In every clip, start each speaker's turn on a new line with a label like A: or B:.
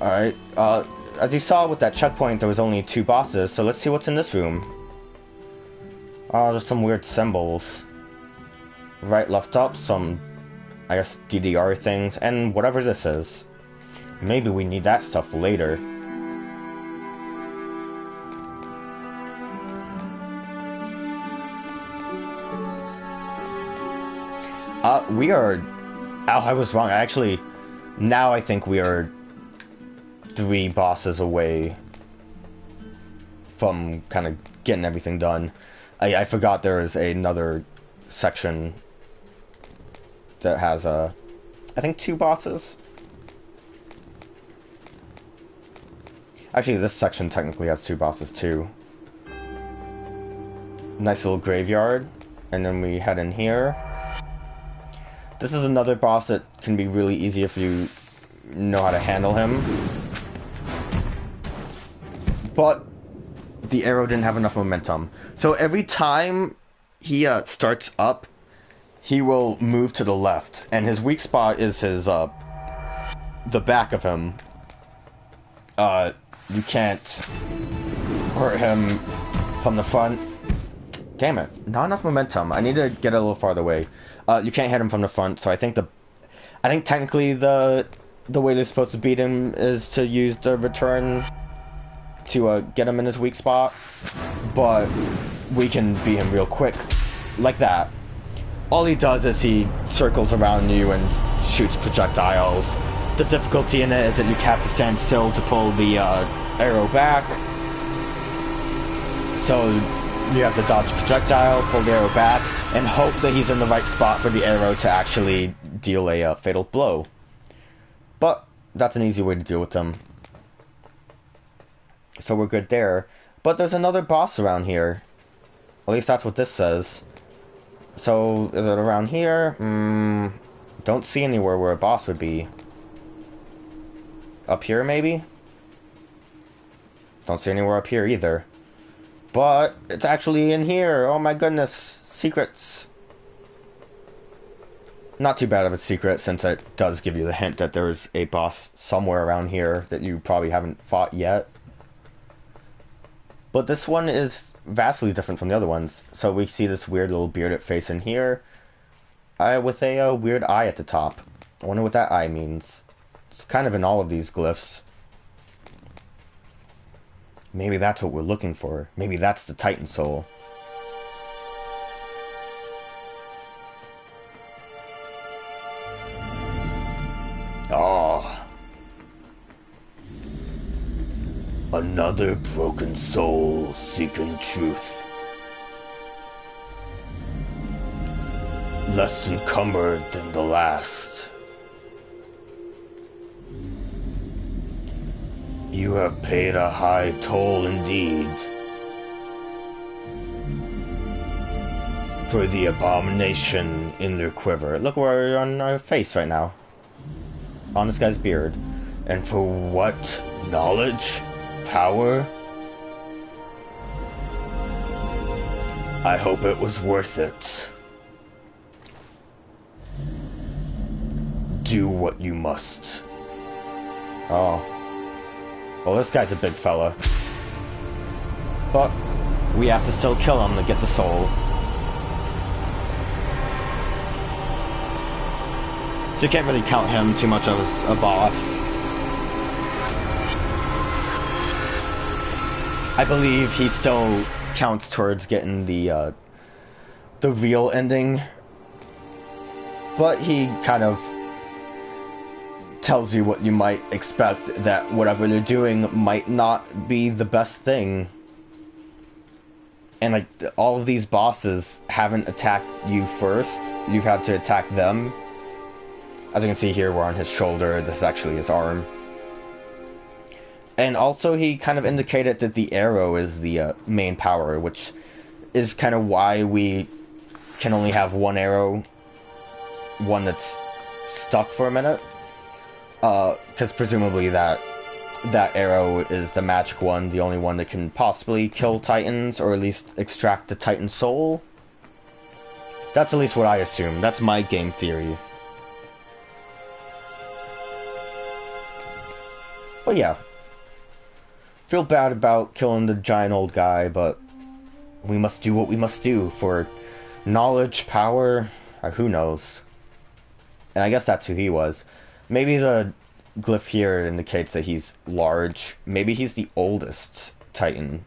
A: Alright, as you saw with that checkpoint, there was only 2 bosses, so let's see what's in this room. Oh, there's some weird symbols. Right, left, up, some, I guess, DDR things, and whatever this is. Maybe we need that stuff later. We are... Oh, I was wrong. Actually, now I think we are 3 bosses away from kind of getting everything done. I forgot there is another section that has, I think 2 bosses. Actually, this section technically has 2 bosses too. Nice little graveyard. And then we head in here. This is another boss that can be really easy if you know how to handle him. But the arrow didn't have enough momentum. So every time he starts up, he will move to the left. And his weak spot is his, the back of him. You can't hurt him from the front. Damn it, not enough momentum. I need to get a little farther away. You can't hit him from the front, so I think technically the way they're supposed to beat him is to use the return to get him in his weak spot. But we can beat him real quick, like that. All he does is he circles around you and shoots projectiles. The difficulty in it is that you have to stand still to pull the arrow back. So you have to dodge projectiles, pull the arrow back, and hope that he's in the right spot for the arrow to actually deal a fatal blow. But that's an easy way to deal with them. So we're good there. But there's another boss around here. At least that's what this says. So, is it around here? Don't see anywhere where a boss would be. Up here, maybe? Don't see anywhere up here either. But it's actually in here. Oh my goodness. Secrets. Not too bad of a secret, since it does give you the hint that there's a boss somewhere around here that you probably haven't fought yet. But this one is vastly different from the other ones. So we see this weird little bearded face in here, with a weird eye at the top. I wonder what that eye means. It's kind of in all of these glyphs. Maybe that's what we're looking for. Maybe that's the Titan Soul. Oh. Another broken soul seeking truth. Less encumbered than the last. You have paid a high toll indeed. For the abomination in their quiver. Look, we're on our face right now. On this guy's beard. And for what? Knowledge? Power? I hope it was worth it. Do what you must. Oh. Well, this guy's a big fella. But we have to still kill him to get the soul. So you can't really count him too much as a boss. I believe he still counts towards getting the real ending. But he kind of tells you what you might expect, that whatever they're doing might not be the best thing. And like, all of these bosses haven't attacked you first. You've had to attack them. As you can see here, we're on his shoulder. This is actually his arm. And also, he kind of indicated that the arrow is the main power, which is kind of why we can only have one arrow. One that's stuck for a minute. Because presumably that arrow is the magic one, the only one that can possibly kill Titans, or at least extract the Titan soul. That's at least what I assume. That's my game theory. But But yeah. Feel bad about killing the giant old guy, but we must do what we must do for knowledge, power, who knows. And I guess that's who he was. Maybe the glyph here indicates that he's large. Maybe he's the oldest Titan.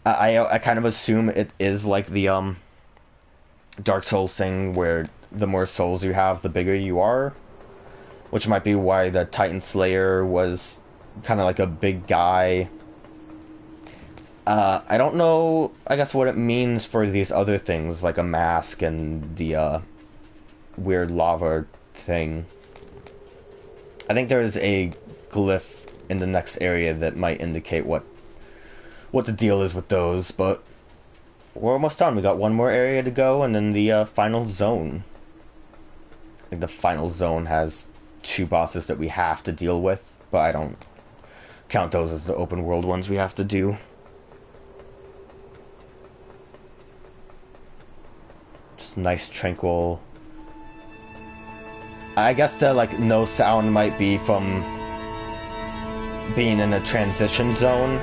A: I kind of assume it is like the Dark Souls thing where the more souls you have, the bigger you are. Which might be why the Titan Slayer was kind of like a big guy. I don't know, I guess, what it means for these other things, like a mask and the weird lava thing. I think there's a glyph in the next area that might indicate what the deal is with those, but we're almost done. We got one more area to go, and then the final zone. I think the final zone has 2 bosses that we have to deal with, but I don't count those as the open world ones we have to do. Just nice, tranquil. I guess the, like, no sound might be from being in a transition zone.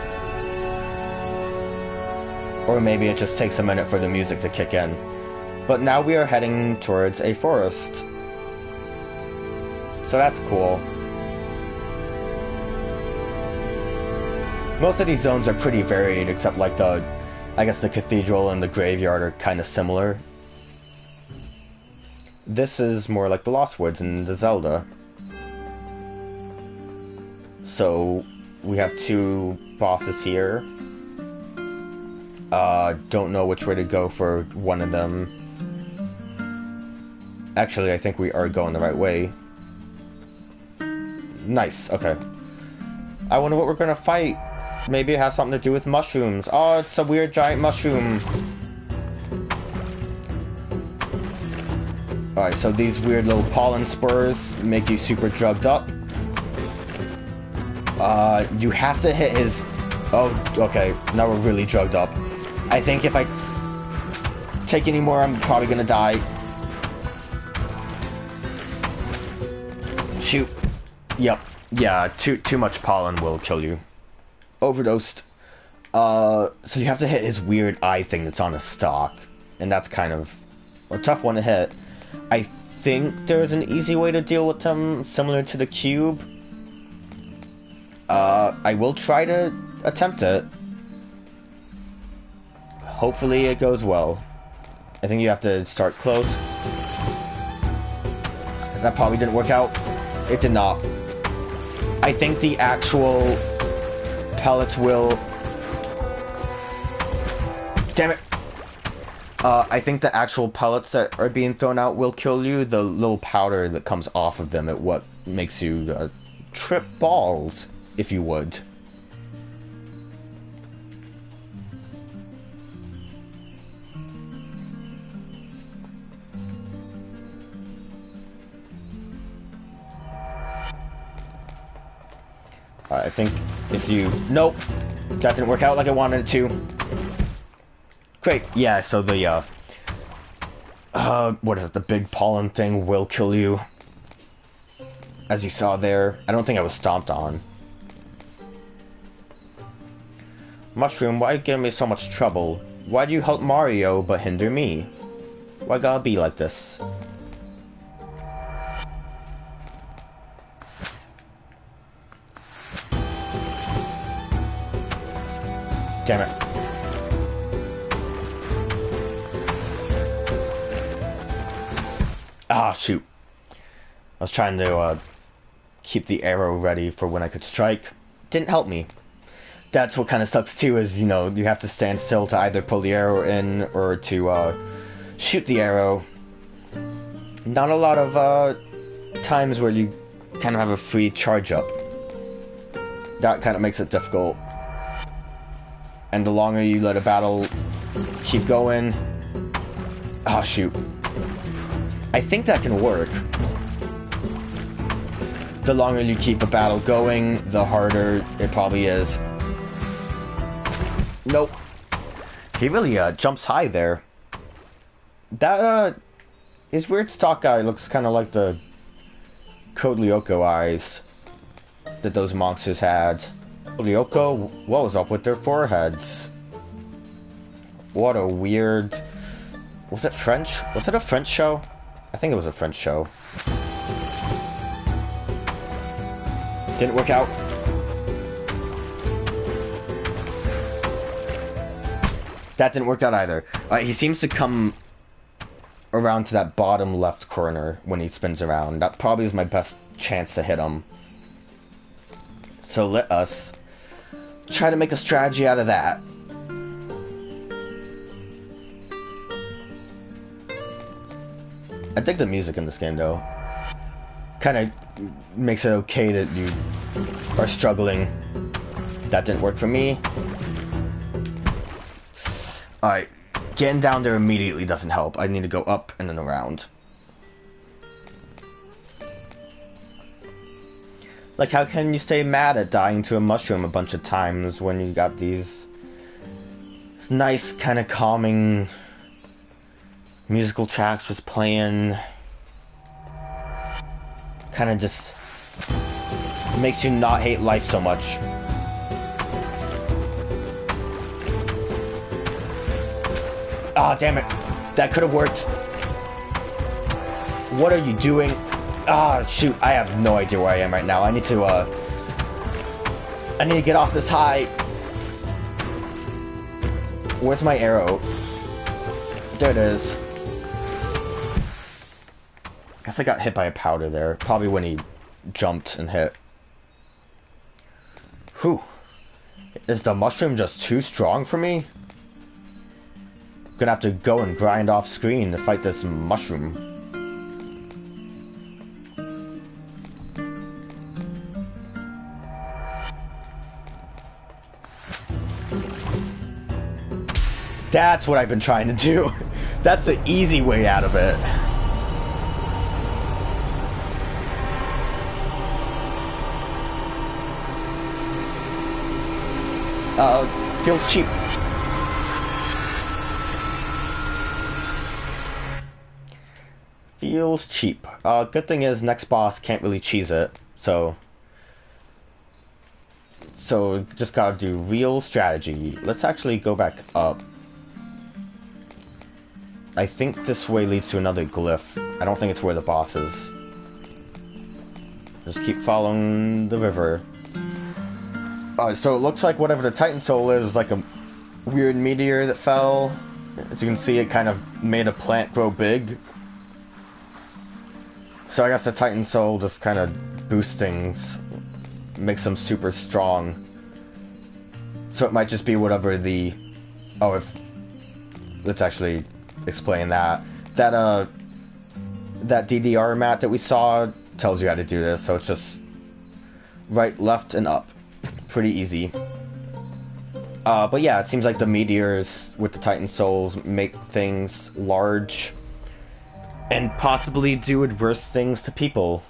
A: Or maybe it just takes a minute for the music to kick in. But now we are heading towards a forest. So that's cool. Most of these zones are pretty varied, except like I guess the cathedral and the graveyard are kind of similar. This is more like the Lost Woods in the Zelda. So we have 2 bosses here. Don't know which way to go for one of them. Actually, I think we are going the right way. Nice, okay. I wonder what we're gonna fight. Maybe it has something to do with mushrooms. Oh, it's a weird giant mushroom. Alright, so these weird little pollen spurs make you super drugged up. You have to hit his... Oh, okay. Now we're really drugged up. I think if I take any more, I'm probably gonna die. Shoot. Yep. Yeah, too much pollen will kill you. Overdosed. So you have to hit his weird eye thing that's on a stalk. And that's kind of a tough one to hit. I think there's an easy way to deal with them, similar to the cube. I will try to attempt it. Hopefully it goes well. I think you have to start close. That probably didn't work out. It did not. I think the actual pellets will... Damn it! I think the actual pellets that are being thrown out will kill you. The little powder that comes off of them is what makes you trip balls, if you would. I think if you... Nope! That didn't work out like I wanted it to. Great. Yeah, so the, what is it? The big pollen thing will kill you. As you saw there. I don't think I was stomped on. Mushroom, why you giving me so much trouble? Why do you help Mario but hinder me? Why gotta be like this? Damn it. Ah, shoot. I was trying to keep the arrow ready for when I could strike. Didn't help me. That's what kind of sucks too, is, you know, you have to stand still to either pull the arrow in or to shoot the arrow. Not a lot of times where you kind of have a free charge up. That kind of makes it difficult. And the longer you let a battle keep going... Ah, shoot. I think that can work. The longer you keep a battle going, the harder it probably is. Nope. He really jumps high there. That, his weird stock guy looks kind of like the Code Lyoko eyes. that those monsters had. Ryoko, what was up with their foreheads? What a weird... Was it French? Was it a French show? I think it was a French show. Didn't work out. That didn't work out either. He seems to come around to that bottom left corner when he spins around. That probably is my best chance to hit him. So let us try to make a strategy out of that. I dig the music in this game, though. Kind of makes it okay that you are struggling. That didn't work for me. Alright, getting down there immediately doesn't help. I need to go up and then around. Like, how can you stay mad at dying to a mushroom a bunch of times when you got these nice, kind of calming musical tracks just playing? Kind of just makes you not hate life so much. Ah, damn it. That could have worked. What are you doing? Ah, shoot. I have no idea where I am right now. I need to get off this high. Where's my arrow? There it is. Guess I got hit by a powder there. Probably when he jumped and hit. Whew. Is the mushroom just too strong for me? Gonna have to go and grind off screen to fight this mushroom. That's what I've been trying to do. That's the easy way out of it. Feels cheap. Feels cheap. Good thing is next boss can't really cheese it, so just gotta do real strategy. Let's actually go back up. I think this way leads to another glyph. I don't think it's where the boss is. Just keep following the river. So it looks like whatever the Titan Soul is was like a weird meteor that fell. As you can see, it kind of made a plant grow big. So I guess the Titan Soul just kind of boosts things, makes them super strong. So it might just be whatever the... Oh, if... Let's actually explain that. That DDR mat that we saw tells you how to do this, so it's just right, left, and up. Pretty easy. But yeah, it seems like the meteors with the Titan Souls make things large and possibly do adverse things to people.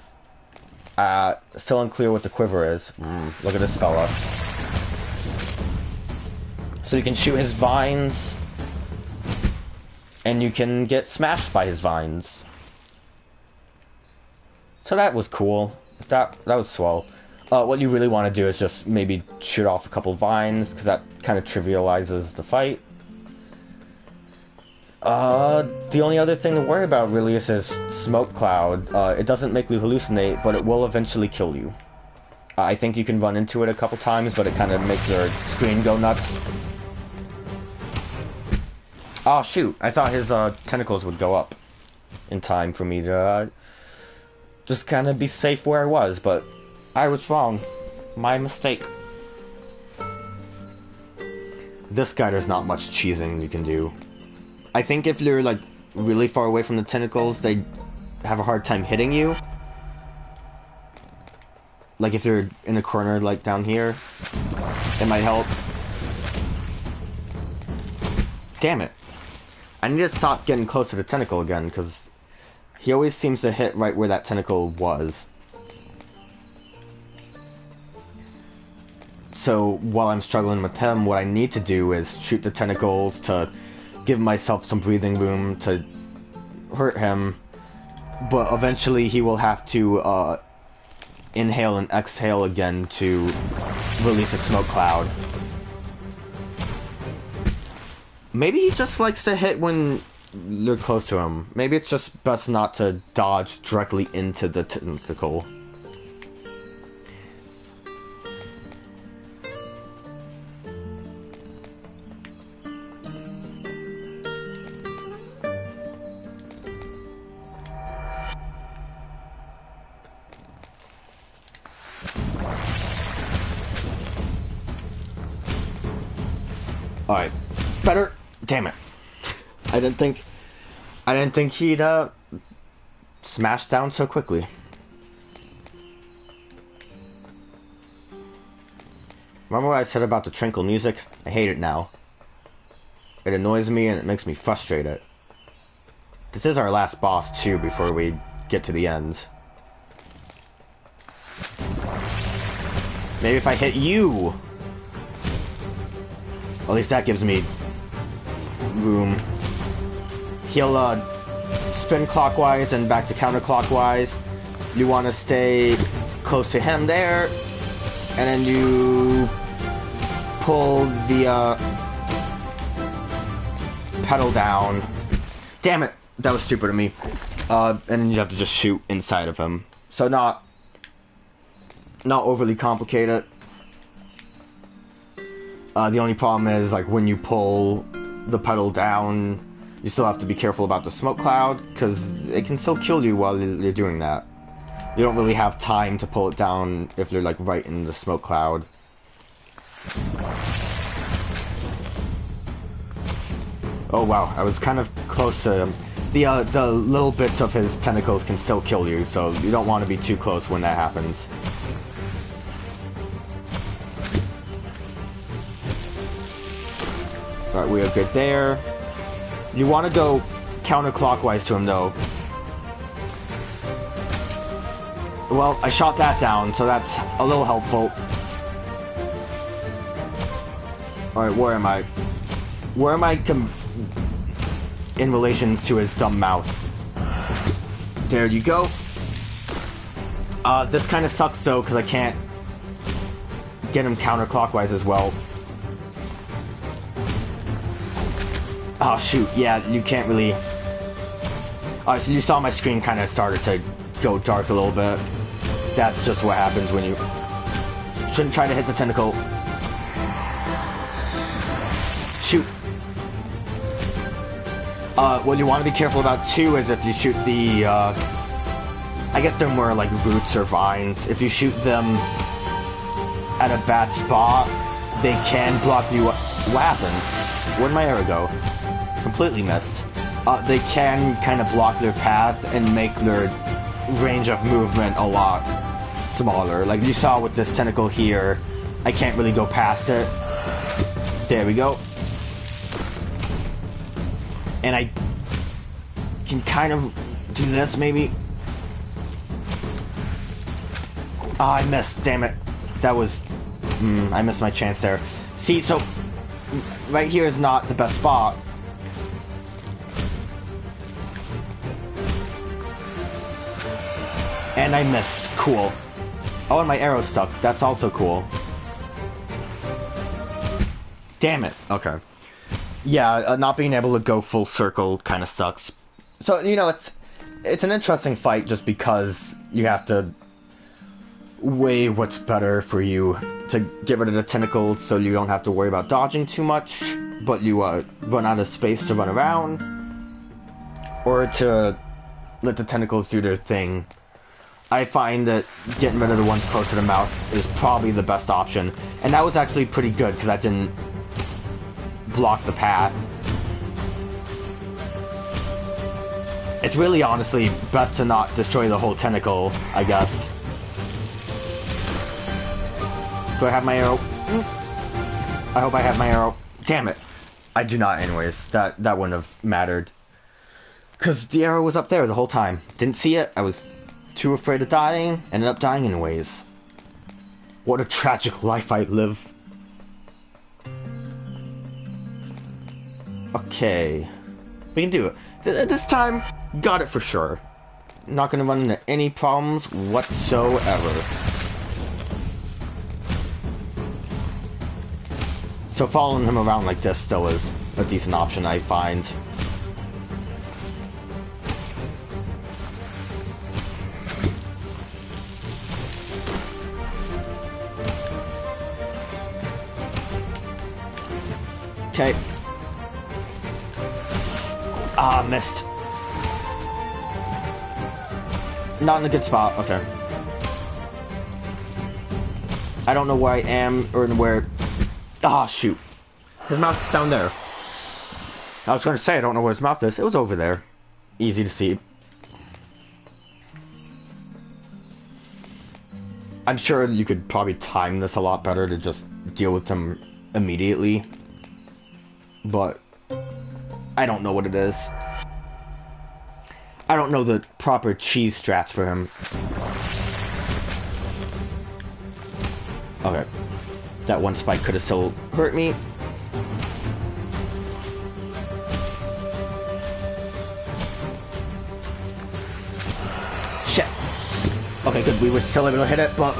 A: Still unclear what the quiver is. Look at this fella. So you can shoot his vines, and you can get smashed by his vines. So that was cool. That was swell. What you really want to do is just maybe shoot off a couple vines, because that kind of trivializes the fight. The only other thing to worry about really is this smoke cloud. It doesn't make you hallucinate, but it will eventually kill you. I think you can run into it a couple times, but it kind of makes your screen go nuts. Oh shoot, I thought his tentacles would go up in time for me to just kind of be safe where I was, but I was wrong. My mistake. This guy, there's not much cheesing you can do. I think if you're like really far away from the tentacles, they have a hard time hitting you. Like if you're in a corner like down here, it might help. Damn it. I need to stop getting close to the tentacle again, because he always seems to hit right where that tentacle was. So while I'm struggling with him, what I need to do is shoot the tentacles to give myself some breathing room to hurt him. But eventually he will have to inhale and exhale again to release a smoke cloud. Maybe he just likes to hit when you're close to him. Maybe it's just best not to dodge directly into the tentacle. Alright. Better. Damn it. I didn't think he'd smash down so quickly. Remember what I said about the trinkle music? I hate it now. It annoys me and it makes me frustrated. This is our last boss too before we get to the end. Maybe if I hit you! At least that gives me room. He'll spin clockwise and back to counterclockwise. You want to stay close to him there, and then you pull the pedal down. Damn it, that was stupid of me. And then you have to just shoot inside of him. So not overly complicated. The only problem is, like, when you pull the pedal down, you still have to be careful about the smoke cloud, because it can still kill you while you're doing that. You don't really have time to pull it down if you're, like, right in the smoke cloud. Oh, wow, I was kind of close to him. The little bits of his tentacles can still kill you, so you don't want to be too close when that happens. Alright, we are good there. You want to go counterclockwise to him, though. Well, I shot that down, so that's a little helpful. Alright, where am I? Where am I in relations to his dumb mouth? There you go. This kind of sucks, though, because I can't get him counterclockwise as well. Oh, shoot. Yeah, you can't really... Alright, so you saw my screen kind of started to go dark a little bit. That's just what happens when you... Shouldn't try to hit the tentacle. Shoot. What you want to be careful about, too, is if you shoot the, I guess they're more like roots or vines. If you shoot them at a bad spot, they can block you... What happened? Where'd my arrow go? Completely missed. They can kind of block their path and make their range of movement a lot smaller. Like you saw with this tentacle here, I can't really go past it. There we go. And I can kind of do this, maybe. Oh, I missed. Damn it. That was... I missed my chance there. See, so... Right here is not the best spot. And I missed. Cool. Oh, and my arrow's stuck. That's also cool. Damn it. Okay. Yeah, not being able to go full circle kind of sucks. So, you know, it's an interesting fight just because you have to weigh what's better for you to get rid of the tentacles so you don't have to worry about dodging too much, but you run out of space to run around, or to let the tentacles do their thing. I find that getting rid of the ones close to the mouth is probably the best option, and that was actually pretty good because that didn't block the path. It's really honestly best to not destroy the whole tentacle, I guess. Do I have my arrow? I hope I have my arrow. Damn it. I do not anyways. That wouldn't have mattered. Because the arrow was up there the whole time. Didn't see it. I was too afraid of dying. Ended up dying anyways. What a tragic life I live. Okay. We can do it. This time, got it for sure. not going to run into any problems whatsoever. So following him around like this still is a decent option, I find. Okay. Ah, missed. Not in a good spot. Okay. I don't know where I am or where... Ah, shoot. His mouth is down there. I was going to say I don't know where his mouth is. It was over there. Easy to see. I'm sure you could probably time this a lot better to just deal with him immediately. But I don't know what it is. I don't know the proper cheese strats for him. Okay. That one spike could have still hurt me. Shit. Okay, good. We were still able to hit it, but...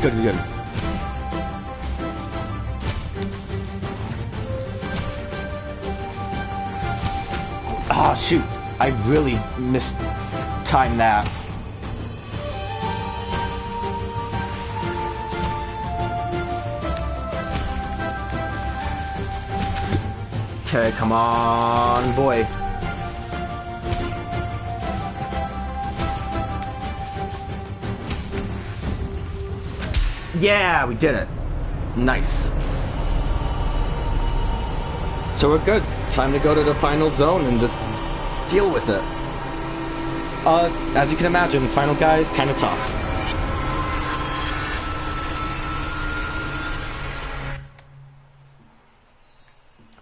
A: Good, good. Ah, shoot. I really mistimed that. Okay, come on, boy. Yeah, we did it. Nice. So we're good. Time to go to the final zone and just deal with it. As you can imagine, the final guy is kind of tough.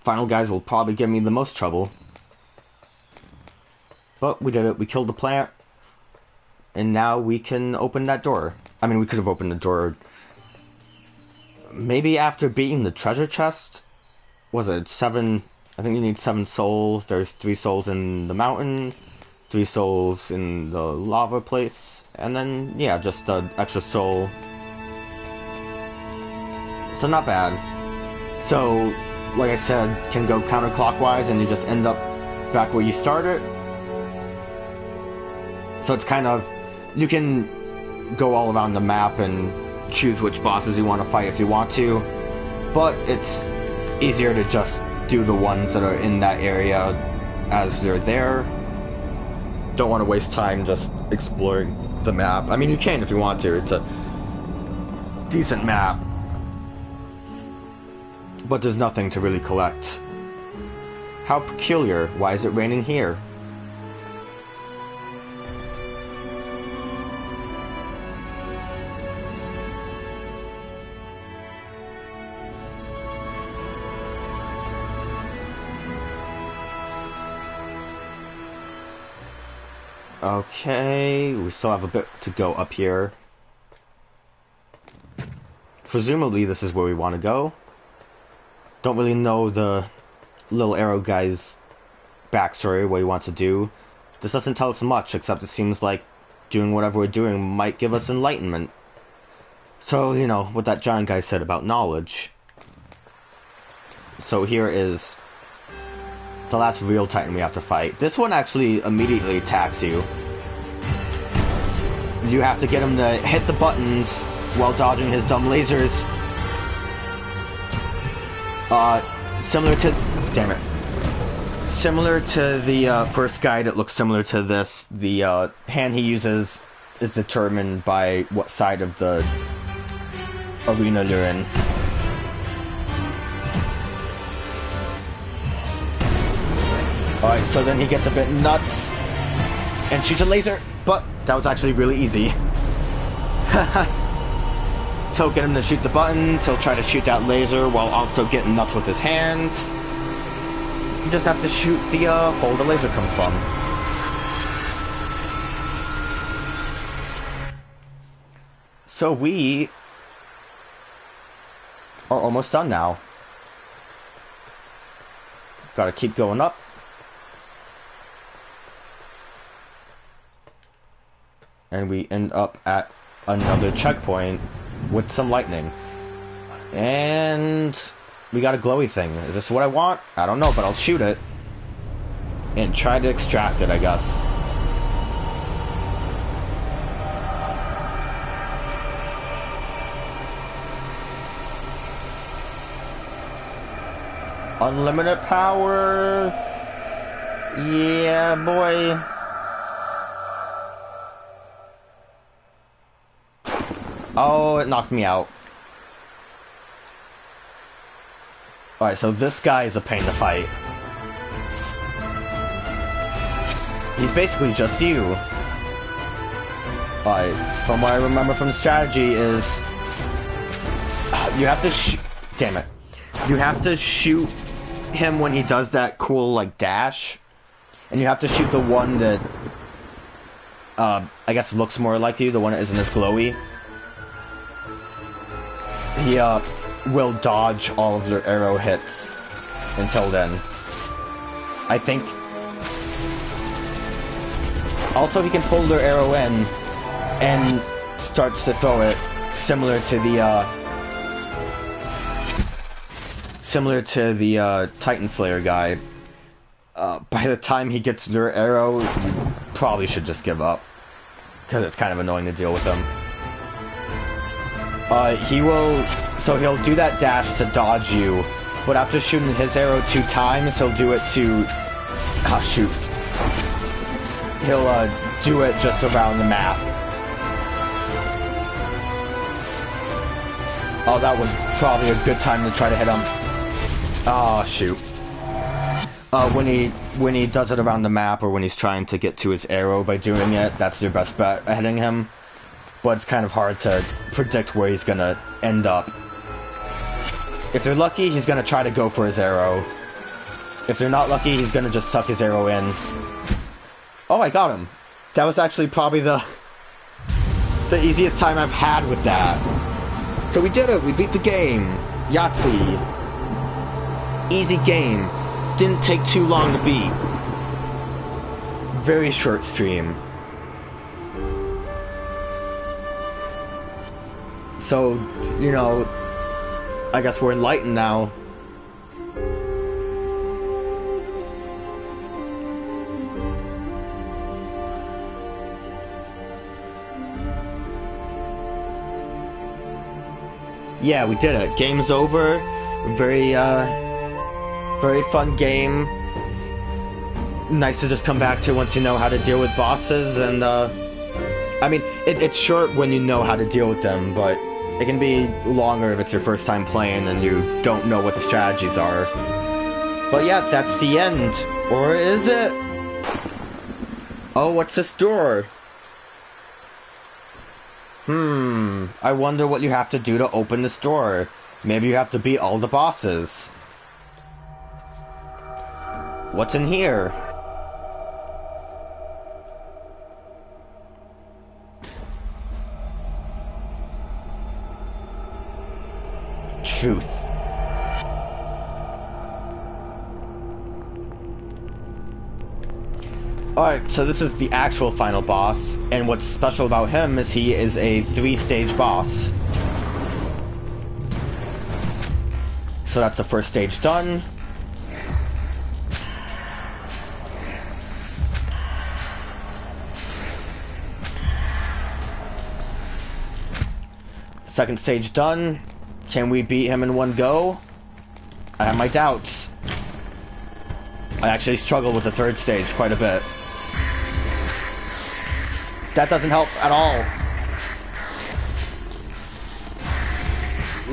A: Final guys will probably give me the most trouble. But we did it. We killed the plant. And now we can open that door. I mean, we could have opened the door maybe after beating the treasure chest. Was it 7? I think you need 7 souls. There's 3 souls in the mountain, 3 souls in the lava place, and then, yeah, just an extra soul. So not bad. So, like I said, can go counterclockwise and you just end up back where you started. So it's kind of, you can go all around the map and choose which bosses you want to fight if you want to, but it's easier to just do the ones that are in that area as they're there. Don't want to waste time just exploring the map. I mean, you can if you want to. It's a decent map. But there's nothing to really collect. How peculiar. Why is it raining here? Okay, we still have a bit to go up here. Presumably this is where we want to go. Don't really know the little arrow guy's backstory, what he wants to do. This doesn't tell us much, except it seems like doing whatever we're doing might give us enlightenment. So, you know, what that giant guy said about knowledge. So here is the last real Titan we have to fight. This one actually immediately attacks you. You have to get him to hit the buttons while dodging his dumb lasers. Similar to... Damn it. Similar to the first guide, it looks similar to this. The hand he uses is determined by what side of the arena you're in. Alright, so then he gets a bit nuts and shoots a laser, but that was actually really easy. So get him to shoot the buttons, he'll try to shoot that laser while also getting nuts with his hands. You just have to shoot the hole the laser comes from. So we are almost done now. Gotta keep going up. and we end up at another checkpoint with some lightning. And we got a glowy thing. Is this what I want? I don't know, but I'll shoot it. And try to extract it, I guess. Unlimited power. Yeah, boy. Oh, it knocked me out. Alright, so this guy is a pain to fight. He's basically just you. Alright, from what I remember from the strategy is... you have to damn it. You have to shoot him when he does that cool, like, dash. And you have to shoot the one that... I guess looks more like you, the one that isn't as glowy. He, will dodge all of their arrow hits until then. I think... Also, he can pull their arrow in and starts to throw it similar to the Titan Slayer guy. By the time he gets their arrow, you probably should just give up, because it's kind of annoying to deal with him. He'll do that dash to dodge you, but after shooting his arrow 2 times, he'll do it to... Oh, shoot. He'll, do it just around the map. Oh, that was probably a good time to try to hit him. Oh, shoot. When he does it around the map, or when he's trying to get to his arrow by doing it, that's your best bet at hitting him. But it's kind of hard to predict where he's gonna end up. If they're lucky, he's gonna try to go for his arrow. If they're not lucky, he's gonna just suck his arrow in. Oh, I got him. That was actually probably the easiest time I've had with that. So we did it. We beat the game. Yahtzee. Easy game. Didn't take too long to beat. Very short stream. So, you know, I guess we're enlightened now. Yeah, we did it. Game's over. Very fun game. Nice to just come back to once you know how to deal with bosses, and, I mean, it's short when you know how to deal with them, but it can be longer if it's your first time playing and you don't know what the strategies are. But yeah, that's the end. Or is it? Oh, what's this door? I wonder what you have to do to open this door. Maybe you have to beat all the bosses. What's in here? Truth. Alright, so this is the actual final boss, and what's special about him is he is a 3-stage boss. So that's the first stage done. Second stage done. Can we beat him in one go? I have my doubts. I actually struggle with the third stage quite a bit. That doesn't help at all.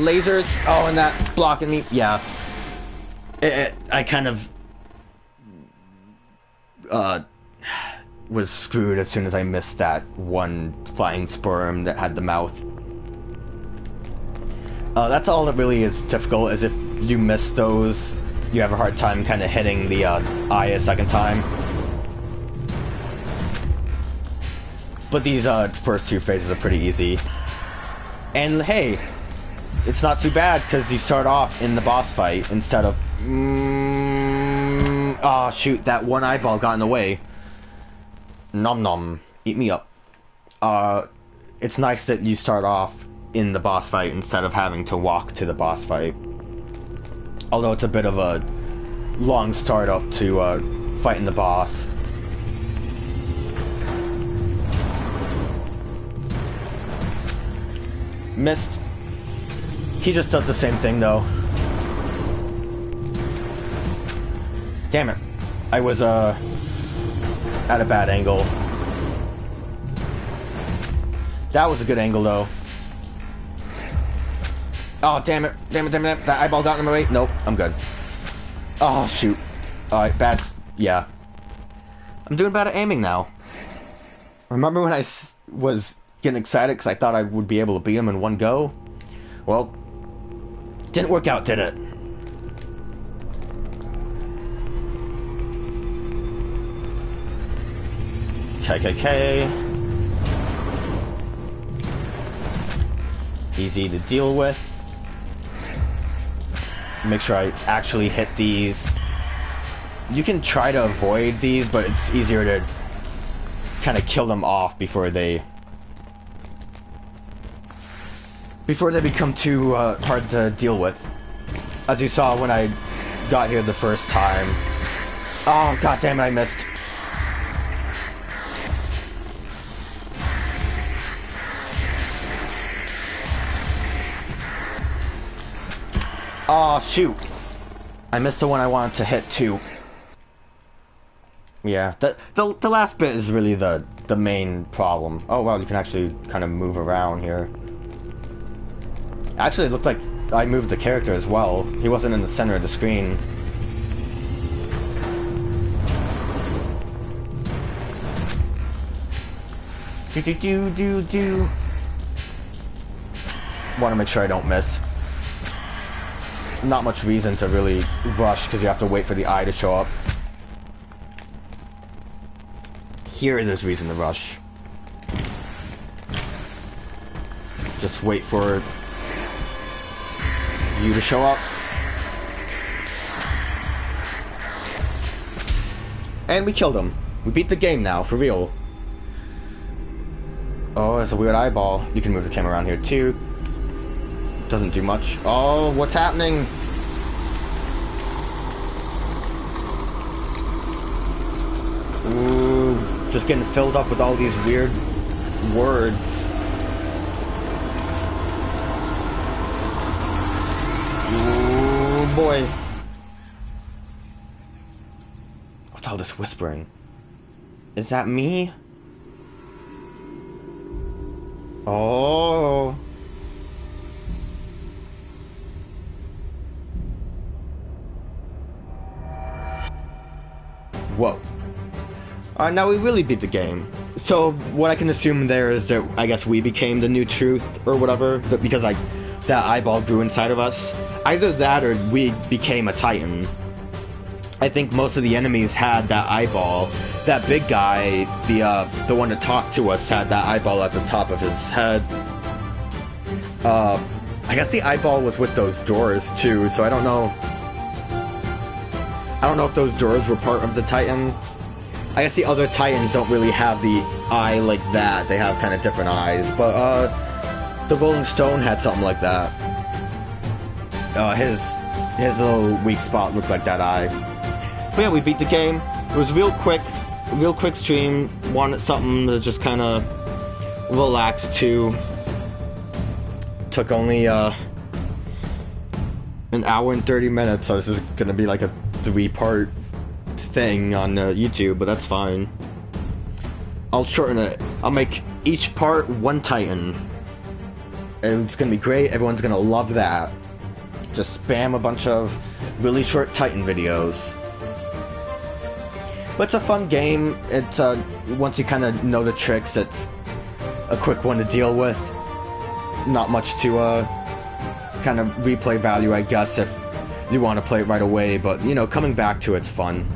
A: Lasers. Oh, and that blocking me. Yeah. I kind of... was screwed as soon as I missed that one flying sperm that had the mouth. That's all that really is difficult, is if you miss those, you have a hard time kind of hitting the eye a second time. But these first 2 phases are pretty easy. And hey, it's not too bad, because you start off in the boss fight instead of... Oh shoot, that one eyeball got in the way. Nom nom. Eat me up. it's nice that you start off in the boss fight instead of having to walk to the boss fight. Although it's a bit of a long start up to fighting the boss. Missed. He just does the same thing though. Damn it. I was at a bad angle. That was a good angle though. Oh, damn it. Damn it, damn it. That eyeball got in my way. Nope, I'm good. Oh, shoot. Alright, bad. Yeah. I'm doing bad at aiming now. Remember when I was getting excited because I thought I would be able to beat him in one go? Well, didn't work out, did it? KKK. Easy to deal with. Make sure I actually hit these. You can try to avoid these, but it's easier to kind of kill them off before they become too hard to deal with. As you saw when I got here the first time. Oh, god damn it, I missed. Oh, shoot. I missed the one I wanted to hit, too. Yeah, the last bit is really the main problem. Oh, wow, you can actually kind of move around here. Actually, it looked like I moved the character as well. He wasn't in the center of the screen. Do. Want to make sure I don't miss. Not much reason to really rush because you have to wait for the eye to show up. Here there's reason to rush. Just wait for you to show up. And we killed him. We beat the game now, for real. Oh, it's a weird eyeball. You can move the camera around here too. Doesn't do much. Oh, what's happening? Ooh, just getting filled up with all these weird words. Ooh, boy. What's all this whispering? Is that me? Oh. Whoa. Now we really beat the game. So what I can assume there is that I guess we became the new truth or whatever, because like that eyeball grew inside of us. Either that or we became a Titan. I think most of the enemies had that eyeball. That big guy, the one that talked to us, had that eyeball at the top of his head. I guess the eyeball was with those doors too, so I don't know. I don't know if those doors were part of the Titan. I guess the other Titans don't really have the eye like that. They have kind of different eyes. But, the Rolling Stone had something like that. His little weak spot looked like that eye. But yeah, we beat the game. It was real quick stream. Wanted something to just kind of relax to. Took only, an hour and 30 minutes, so this is gonna be like a 3-part thing on YouTube, but that's fine. I'll shorten it. I'll make each part one Titan. And it's gonna be great. Everyone's gonna love that. Just spam a bunch of really short Titan videos. But it's a fun game. It's once you kind of know the tricks, it's a quick one to deal with. Not much to kind of replay value, I guess, if you want to play it right away, but you know, coming back to it's fun.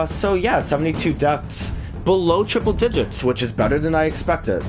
A: So yeah, 72 deaths, below triple digits, which is better than I expected.